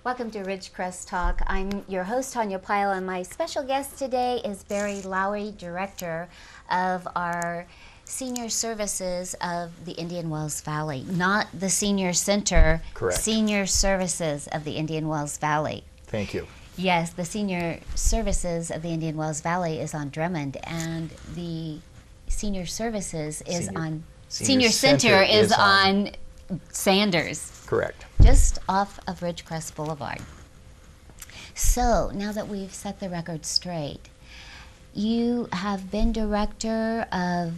Welcome to Ridgecrest Talk. I'm your host, Tonia Pyle, and my special guest today is Lowry, Director of our Senior Services of the Indian Wells Valley. Not the Senior Center, Correct. Senior Services of the Indian Wells Valley. Thank you. Yes, the Senior Services of the Indian Wells Valley is on Drummond, and the Senior Services is on Senior Center is on Sanders. Correct. Just off of Ridgecrest Boulevard. So now that we've set the record straight, you have been director of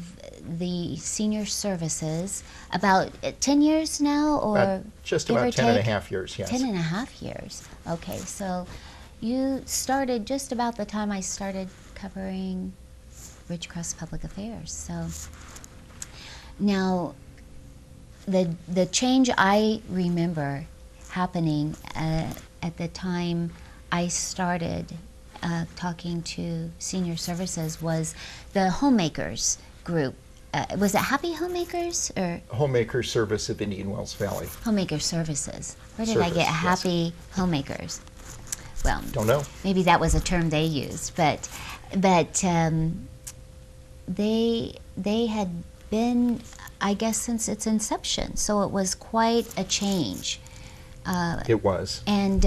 the Senior Services about 10 years now, or just about 10 and a half years, yes. 10 and a half years. Okay, so you started just about the time I started covering Ridgecrest Public Affairs. So now, the change I remember happening at the time I started talking to Senior Services was the Homemakers group. Was it Happy Homemakers or Homemaker Service of Indian Wells Valley. Homemaker Services? Where did I get Happy Homemakers? Well, don't know. Maybe that was a term they used, but they had been, I guess, since its inception, so it was quite a change. It was. And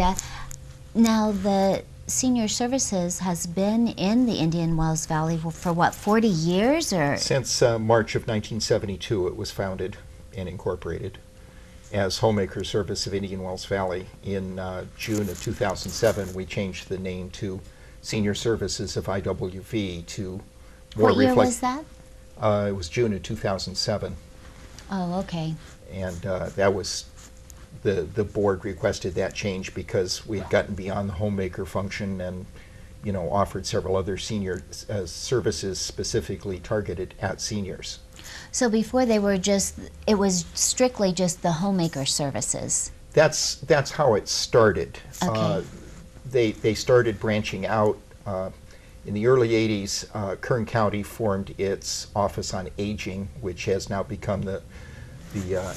now the Senior Services has been in the Indian Wells Valley for what, 40 years? Or Since March of 1972 it was founded and incorporated as Homemaker Service of Indian Wells Valley. In June of 2007 we changed the name to Senior Services of IWV to more What year was that? It was June of 2007. Oh, okay. And that was, the board requested that change because we had gotten beyond the homemaker function and, you know, offered several other senior services specifically targeted at seniors. So before they were just, it was strictly just the homemaker services. That's how it started. Okay. They started branching out. In the early 80s, Kern County formed its Office on Aging, which has now become the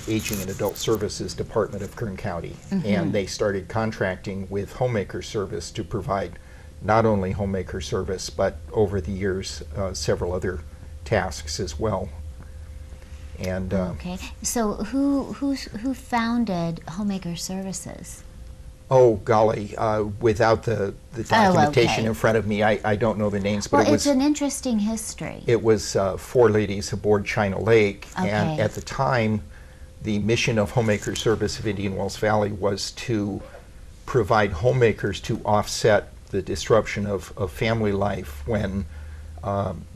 Aging and Adult Services Department of Kern County. Mm-hmm. And they started contracting with Homemaker Service to provide not only homemaker service, but over the years, several other tasks as well. And okay. So who founded Homemaker Services? oh golly, without the documentation okay. in front of me, I don't know the names, but Well, it's an interesting history. It was four ladies aboard China Lake, Okay. and at the time, the mission of Homemaker Service of Indian Wells Valley was to provide homemakers to offset the disruption of family life when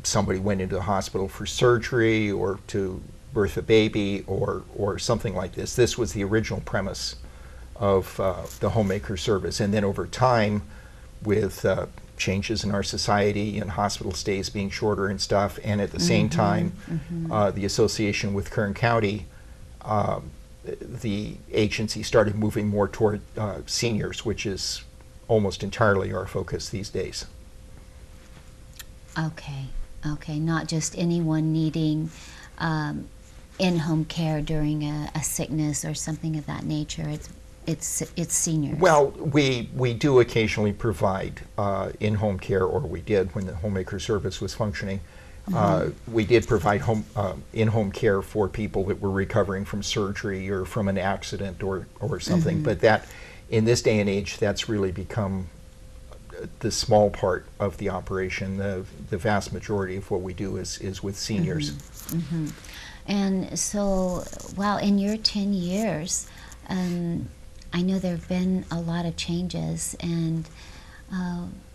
somebody went into the hospital for surgery or to birth a baby or something like this. This was the original premise of the Homemaker Service. And then over time, with changes in our society and hospital stays being shorter and stuff, and at the same time, the association with Kern County, the agency started moving more toward seniors, which is almost entirely our focus these days. Okay, not just anyone needing in-home care during a sickness or something of that nature. It's seniors. Well, we do occasionally provide in-home care, or we did when the Homemaker Service was functioning. We did provide in-home care for people that were recovering from surgery or from an accident or something. But that, in this day and age, that's really become the small part of the operation. The vast majority of what we do is with seniors. And so, wow, in your 10 years, I know there have been a lot of changes, and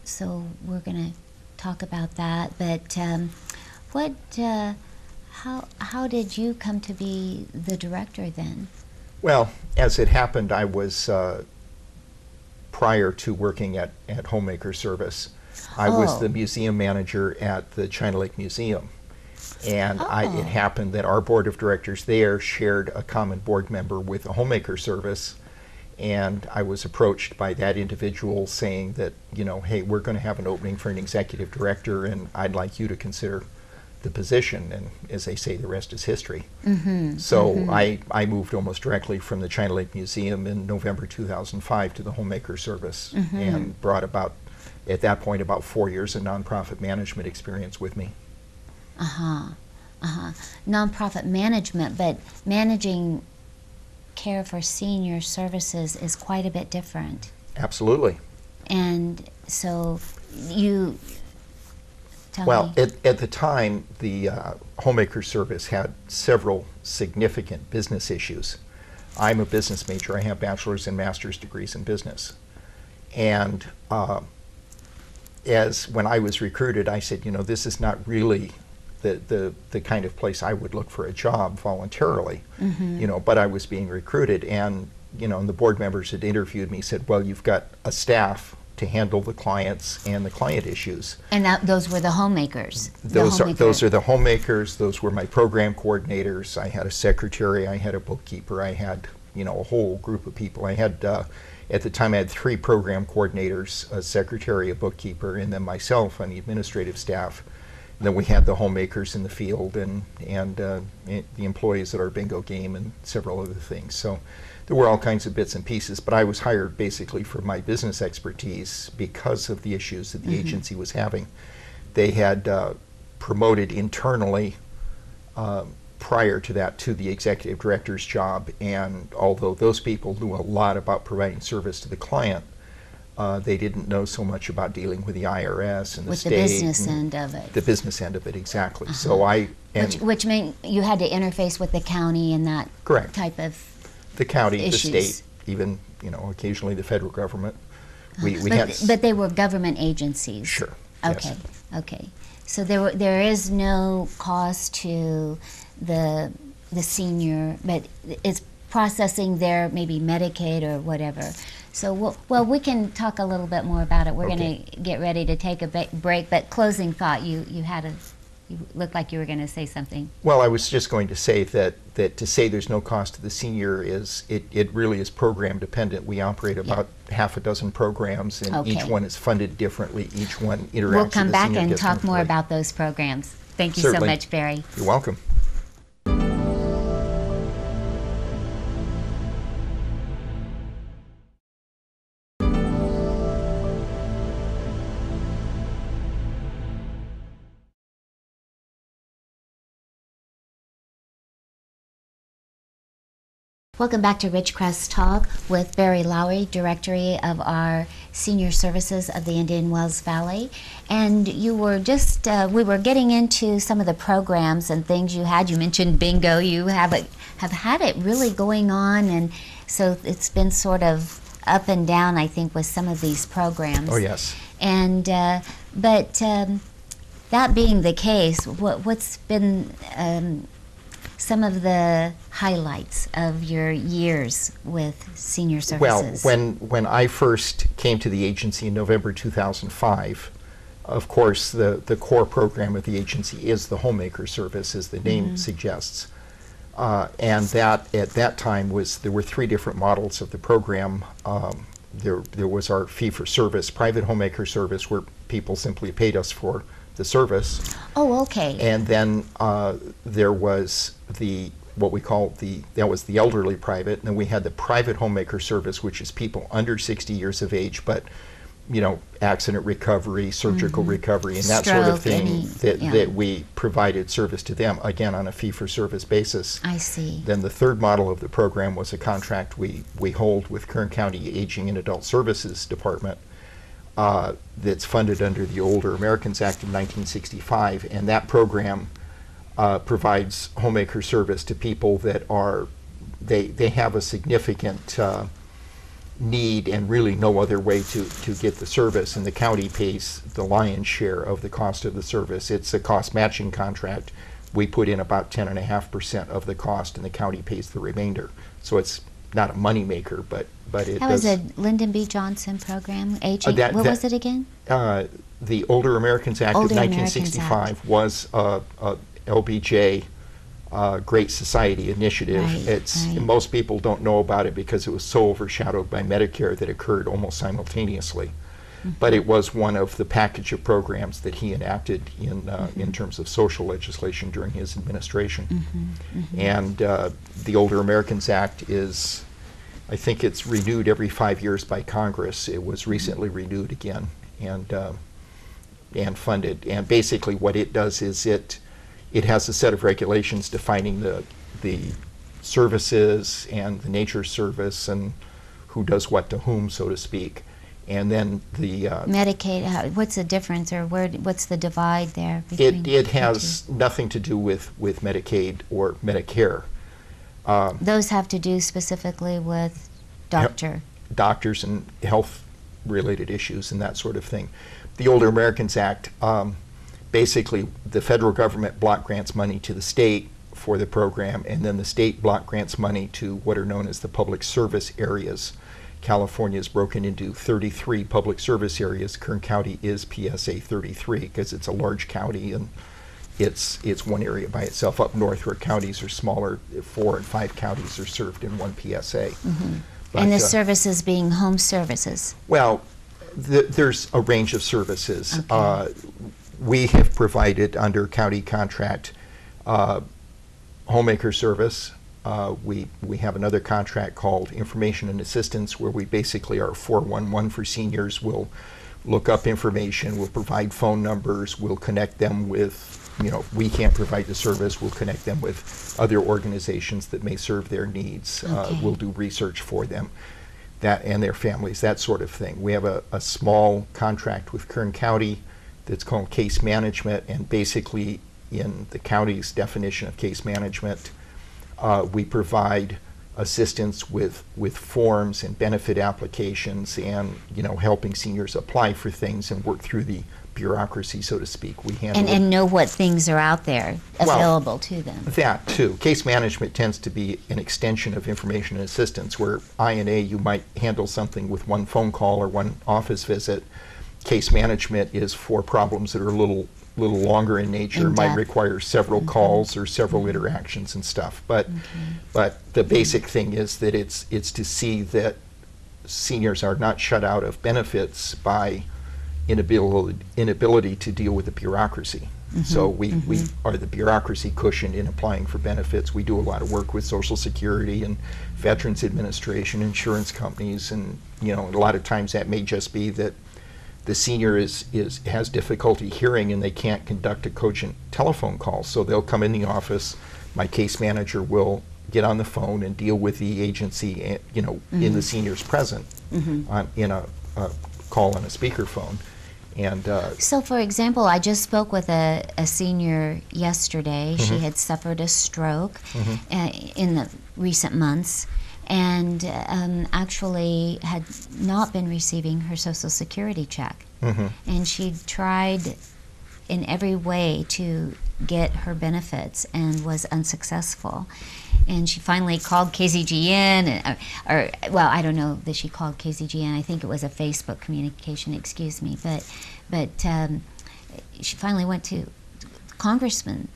so we're going to talk about that. But how did you come to be the director then? Well, as it happened, I was prior to working at Homemaker Service, I was the museum manager at the China Lake Museum. And it happened that our board of directors there shared a common board member with the Homemaker Service, and I was approached by that individual saying that, you know, hey, we're going to have an opening for an executive director, and I'd like you to consider the position, and as they say, the rest is history. Mm-hmm. So Mm-hmm. I moved almost directly from the China Lake Museum in November 2005 to the Homemaker Service, Mm-hmm. and brought about, at that point, about 4 years of nonprofit management experience with me. Nonprofit management, but managing care for senior services is quite a bit different. Absolutely. And so you tell Well, me. at the time, the Homemaker Service had several significant business issues. I'm a business major. I have bachelor's and master's degrees in business. And as when I was recruited, I said, this is not really the kind of place I would look for a job voluntarily, Mm-hmm. but I was being recruited, and and the board members had interviewed me, said, well, you've got a staff to handle the clients and the client issues. And those were the homemakers. Those are the homemakers. Those were my program coordinators. I had a secretary. I had a bookkeeper. I had a whole group of people. I had at the time I had 3 program coordinators, a secretary, a bookkeeper, and then myself on the administrative staff. And then we had the homemakers in the field and the employees at our bingo game and several other things. So there were all kinds of bits and pieces, but I was hired basically for my business expertise because of the issues that the agency was having. They had promoted internally prior to that to the executive director's job, and although those people knew a lot about providing service to the client, they didn't know so much about dealing with the IRS and the state. With the business end of it. The business end of it, exactly. So Which meant you had to interface with the county and that correct. type of The county, issues. the state, even occasionally the federal government. We but they were government agencies. Sure. Okay. Yes. Okay. So there is no cost to the senior, but it's processing their maybe Medicaid or whatever. So we can talk a little bit more about it. We're Okay. going to get ready to take a break. But closing thought, you looked like you were going to say something. Well, I was just going to say that to say there's no cost to the senior is, it really is program dependent. We operate about half a dozen programs, and each Okay. one is funded differently. Each one interacts We'll with come the back senior and talk more differently. about those programs. Thank you Certainly. so much, Barry. You're welcome. Welcome back to Ridgecrest Talk with Barry Lowry, Director of our Senior Services of the Indian Wells Valley. And you were just, we were getting into some of the programs and things you had. You mentioned bingo. You have had it really going on, and so it's been sort of up and down, I think, with some of these programs. Oh, yes. And, but that being the case, what's been some of the highlights of your years with senior services? Well, when I first came to the agency in November 2005, of course, the core program of the agency is the Homemaker Service, as the name suggests. And that, at that time, there were 3 different models of the program. There was our fee-for-service private Homemaker Service, where people simply paid us for the service. Oh, okay. And then there was what we call that was the elderly private, and then we had the private Homemaker Service, which is people under 60 years of age, but accident recovery, surgical recovery, and that sort of thing, that we provided service to them, again on a fee-for-service basis. I see. Then the third model of the program was a contract we hold with Kern County Aging and Adult Services Department, that's funded under the Older Americans Act of 1965, and that program provides homemaker service to people that they have a significant need and really no other way to get the service, and the county pays the lion's share of the cost of the service. It's a cost matching contract. We put in about 10.5% of the cost, and the county pays the remainder. So it's not a money maker, but it That does. was a Lyndon B. Johnson program, aging. What was it again? The Older Americans Act Older of Americans 1965 Act. was a LBJ Great Society initiative. Right. Most people don't know about it because it was so overshadowed by Medicare that occurred almost simultaneously. but it was one of the package of programs that he enacted in terms of social legislation during his administration. And the Older Americans Act is, I think it's renewed every 5 years by Congress. It was recently renewed again and funded. And basically what it does is it has a set of regulations defining the services and the nature of service and who does what to whom, so to speak. And then the Medicaid, what's the difference, or what's the divide there between it has nothing to do with Medicaid or Medicare. Those have to do specifically with doctors and health-related issues and that sort of thing. The Older Americans Act, basically the federal government block grants money to the state for the program, and then the state block grants money to what are known as the public service areas. California is broken into 33 public service areas. Kern County is PSA 33 because it's a large county and it's one area by itself. Up north where counties are smaller, 4 and 5 counties are served in one PSA. But, and the services being home services? Well, there's a range of services. Okay. We have provided under county contract homemaker service. We have another contract called Information and Assistance, where we basically are 411 for seniors. We'll look up information, we'll provide phone numbers, we'll connect them with, we can't provide the service, we'll connect them with other organizations that may serve their needs. Okay. We'll do research for them, that and their families, that sort of thing. We have a small contract with Kern County that's called case management, and basically in the county's definition of case management, we provide assistance with forms and benefit applications and helping seniors apply for things and work through the bureaucracy, so to speak. We handle and know what things are out there available to them. That too. Case management tends to be an extension of information and assistance, where I&A, you might handle something with one phone call or one office visit. Case management is for problems that are a little longer in nature, might require several calls or several interactions and stuff. But the basic thing is that it's to see that seniors are not shut out of benefits by inability to deal with the bureaucracy. So we are the bureaucracy cushion in applying for benefits. We do a lot of work with Social Security and Veterans Administration, insurance companies, and a lot of times that may just be that the senior has difficulty hearing and they can't conduct a cogent telephone call. So they'll come in the office, my case manager will get on the phone and deal with the agency, in the senior's present, in a call on a speakerphone. And so, for example, I just spoke with a senior yesterday. She had suffered a stroke in the recent months, and actually had not been receiving her Social Security check. And she tried in every way to get her benefits and was unsuccessful. And she finally called KZGN, well, I don't know that she called KZGN. I think it was a Facebook communication, excuse me. But she finally went to Congressman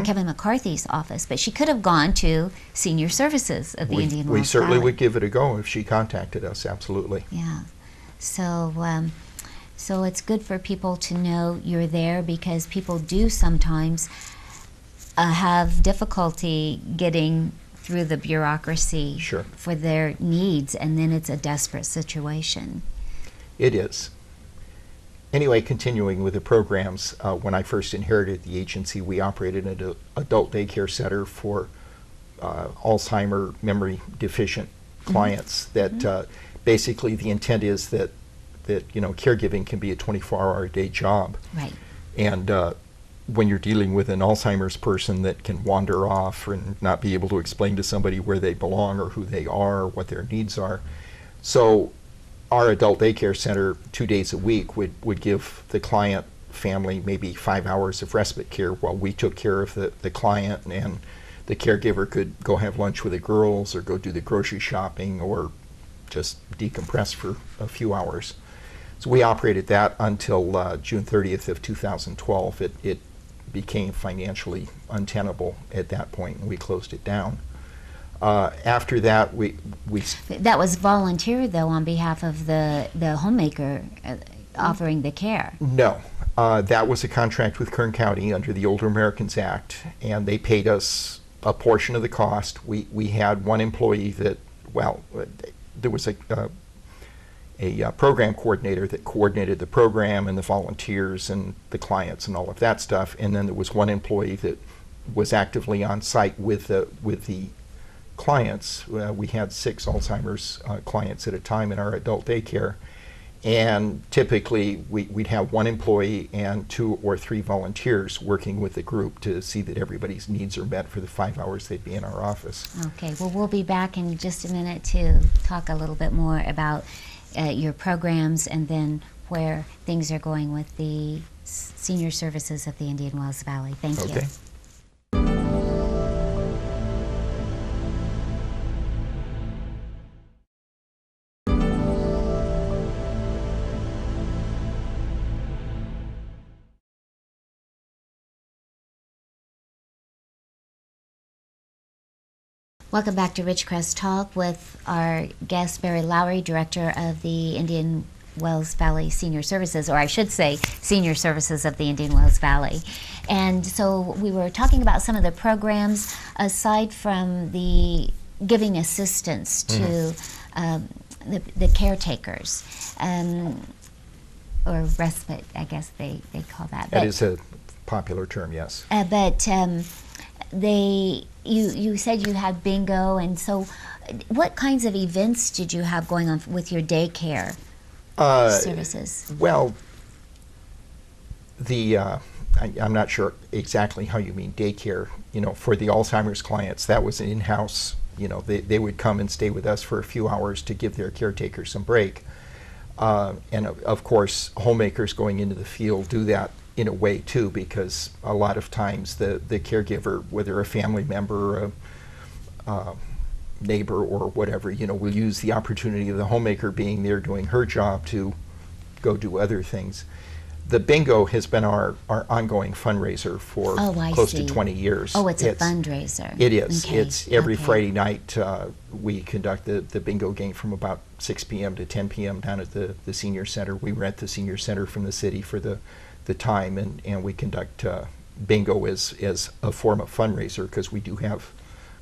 Kevin McCarthy's office, but she could have gone to Senior Services of the Indian Wells Valley. We certainly would give it a go if she contacted us, absolutely. Yeah. So, so it's good for people to know you're there, because people do sometimes have difficulty getting through the bureaucracy for their needs, and then it's a desperate situation. It is. Anyway, continuing with the programs, when I first inherited the agency, we operated an adult daycare center for Alzheimer memory deficient clients. That basically the intent is that caregiving can be a 24-hour-a-day job. Right. And when you're dealing with an Alzheimer's person that can wander off and not be able to explain to somebody where they belong or who they are or what their needs are. So our adult daycare center 2 days a week would give the client family maybe 5 hours of respite care while we took care of the client, and the caregiver could go have lunch with the girls or go do the grocery shopping or just decompress for a few hours. So we operated that until June 30th of 2012. It became financially untenable at that point, and we closed it down. After that, we that was volunteer, though, on behalf of the homemaker offering the care. No. That was a contract with Kern County under the Older Americans Act, and they paid us a portion of the cost. We had one employee that, well, there was a program coordinator that coordinated the program and the volunteers and the clients and all of that stuff, and then there was one employee that was actively on site with the clients. We had 6 Alzheimer's clients at a time in our adult daycare, and typically we'd have one employee and 2 or 3 volunteers working with the group to see that everybody's needs are met for the 5 hours they'd be in our office. Okay, well, we'll be back in just a minute to talk a little bit more about your programs and then where things are going with the senior services of the Indian Wells Valley. Thank you. Okay. Welcome back to Ridgecrest Talk with our guest, Barry Lowry, Director of the Indian Wells Valley Senior Services, or I should say Senior Services of the Indian Wells Valley. And so we were talking about some of the programs aside from the giving assistance to the caretakers, or respite, I guess they call that. That is a popular term, yes. You said you had bingo, and so what kinds of events did you have going on with your daycare services? Well, I'm not sure exactly how you mean daycare. You know, for the Alzheimer's clients, that was an in-house. You know, they would come and stay with us for a few hours to give their caretakers some break. And of course, homemakers going into the field do that in a way too, because a lot of times the caregiver, whether a family member or a neighbor or whatever, you know, will use the opportunity of the homemaker being there doing her job to go do other things. The bingo has been our ongoing fundraiser for close to 20 years. Oh, it's a fundraiser. It is. Okay. It's every Friday night we conduct the bingo game from about 6 p.m. to 10 p.m. down at the senior center. We rent the senior center from the city for the time, and we conduct bingo as a form of fundraiser because we do have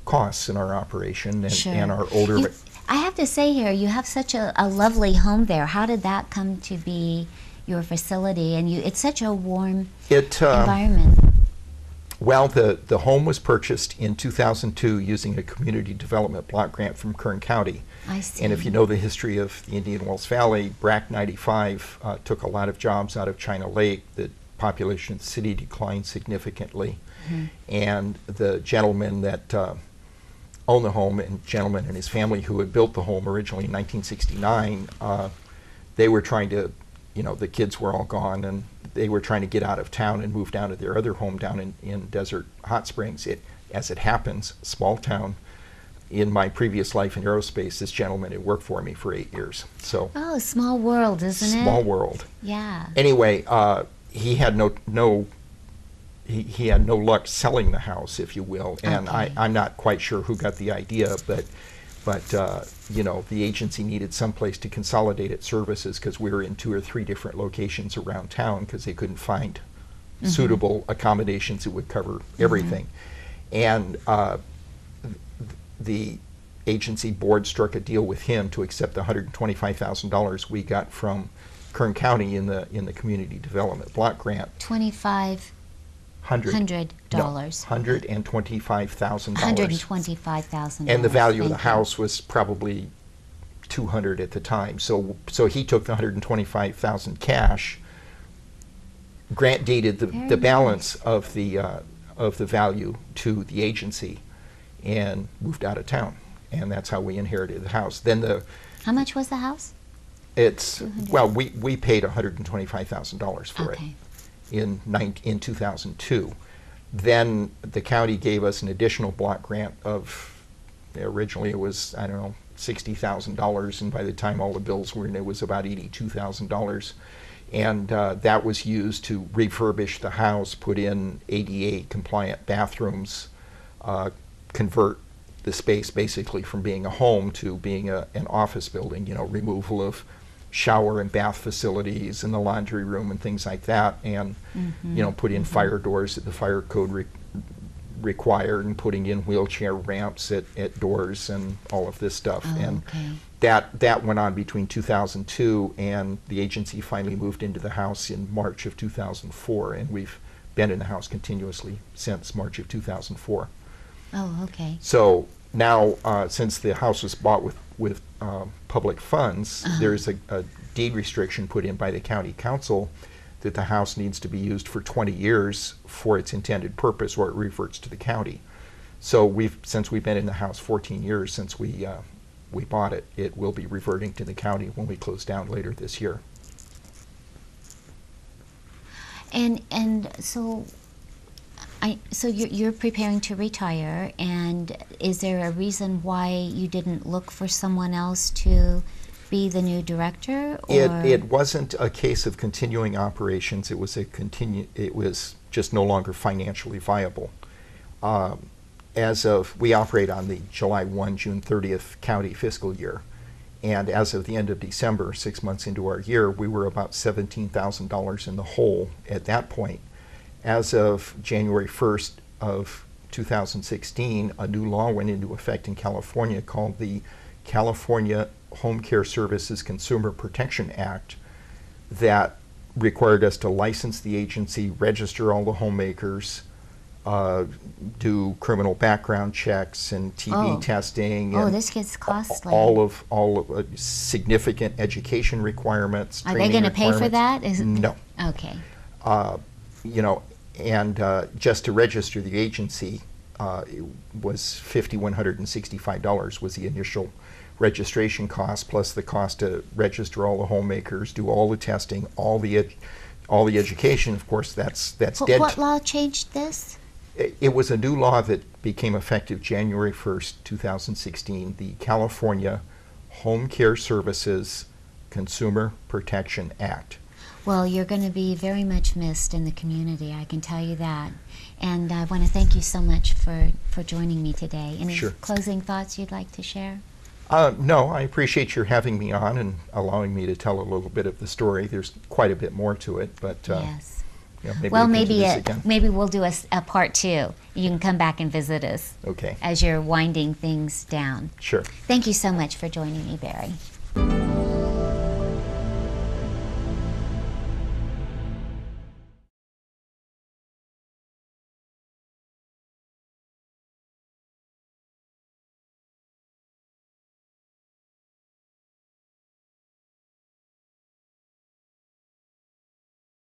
costs in our operation and, Sure. and our older... I have to say here, you have such a lovely home there. How did that come to be your facility? And it's such a warm environment. Well, the home was purchased in 2002 using a community development block grant from Kern County. I see. And if you know the history of the Indian Wells Valley, BRAC 95 took a lot of jobs out of China Lake. The population of the city declined significantly. Mm-hmm. And the gentleman that owned the home, and gentleman and his family who had built the home originally in 1969, they were trying to, you know, the kids were all gone, and they were trying to get out of town and move down to their other home down in Desert Hot Springs. As it happens, small town. In my previous life in aerospace, this gentleman had worked for me for 8 years. So small world, isn't it? Small world. Yeah. Anyway, he had he had no luck selling the house, if you will, and Okay. I'm not quite sure who got the idea, but you know, the agency needed some place to consolidate its services because we were in 2 or 3 different locations around town because they couldn't find suitable accommodations that would cover everything. And the agency board struck a deal with him to accept the $125,000 we got from Kern County in the community development block grant. $2,500. $125,000. $125,000. And the value of the Thank you. house was probably $200 at the time. So he took the $125,000 cash, grant deeded the balance of the value to the agency, and moved out of town. And that's how we inherited the house. Then How much was the house? it's 200. well, we paid $125,000 for it Okay. in 2002. Then the county gave us an additional block grant of, originally it was, I don't know, $60,000, and by the time all the bills were in, it was about $82,000. And that was used to refurbish the house, put in ADA compliant bathrooms, convert the space basically from being a home to being an office building, you know, removal of shower and bath facilities and the laundry room and things like that, and put in fire doors that the fire code required, and putting in wheelchair ramps at doors and all of this stuff. And that went on between 2002, and the agency finally moved into the house in March of 2004, and we've been in the house continuously since March of 2004. Oh, okay. So now, since the house was bought with public funds, there's a deed restriction put in by the county council that the house needs to be used for 20 years for its intended purpose, or it reverts to the county. So since we've been in the house 14 years since we bought it, it will be reverting to the county when we close down later this year. And so you're preparing to retire, and is there a reason why you didn't look for someone else to be the new director? Or? It wasn't a case of continuing operations. It was it was just no longer financially viable. We operate on the July 1, June 30th county fiscal year, and as of the end of December, 6 months into our year, we were about $17,000 in the hole at that point. As of January 1st of 2016, a new law went into effect in California called the California Home Care Services Consumer Protection Act that required us to license the agency, register all the homemakers, do criminal background checks and TB testing. And this gets costly. All of significant education requirements. Are they going to pay for that? No. Okay. Just to register the agency, it was $5,165 was the initial registration cost, plus the cost to register all the homemakers, do all the testing, all the education. Of course, that's dead. What law changed this? It was a new law that became effective January 1st, 2016, the California Home Care Services Consumer Protection Act. Well, you're going to be very much missed in the community, I can tell you that. And I want to thank you so much for joining me today. Any closing thoughts you'd like to share? No, I appreciate your having me on and allowing me to tell a little bit of the story. There's quite a bit more to it, but yes. Maybe we'll do a part 2. You can come back and visit us. Okay. As you're winding things down. Sure. Thank you so much for joining me, Barry.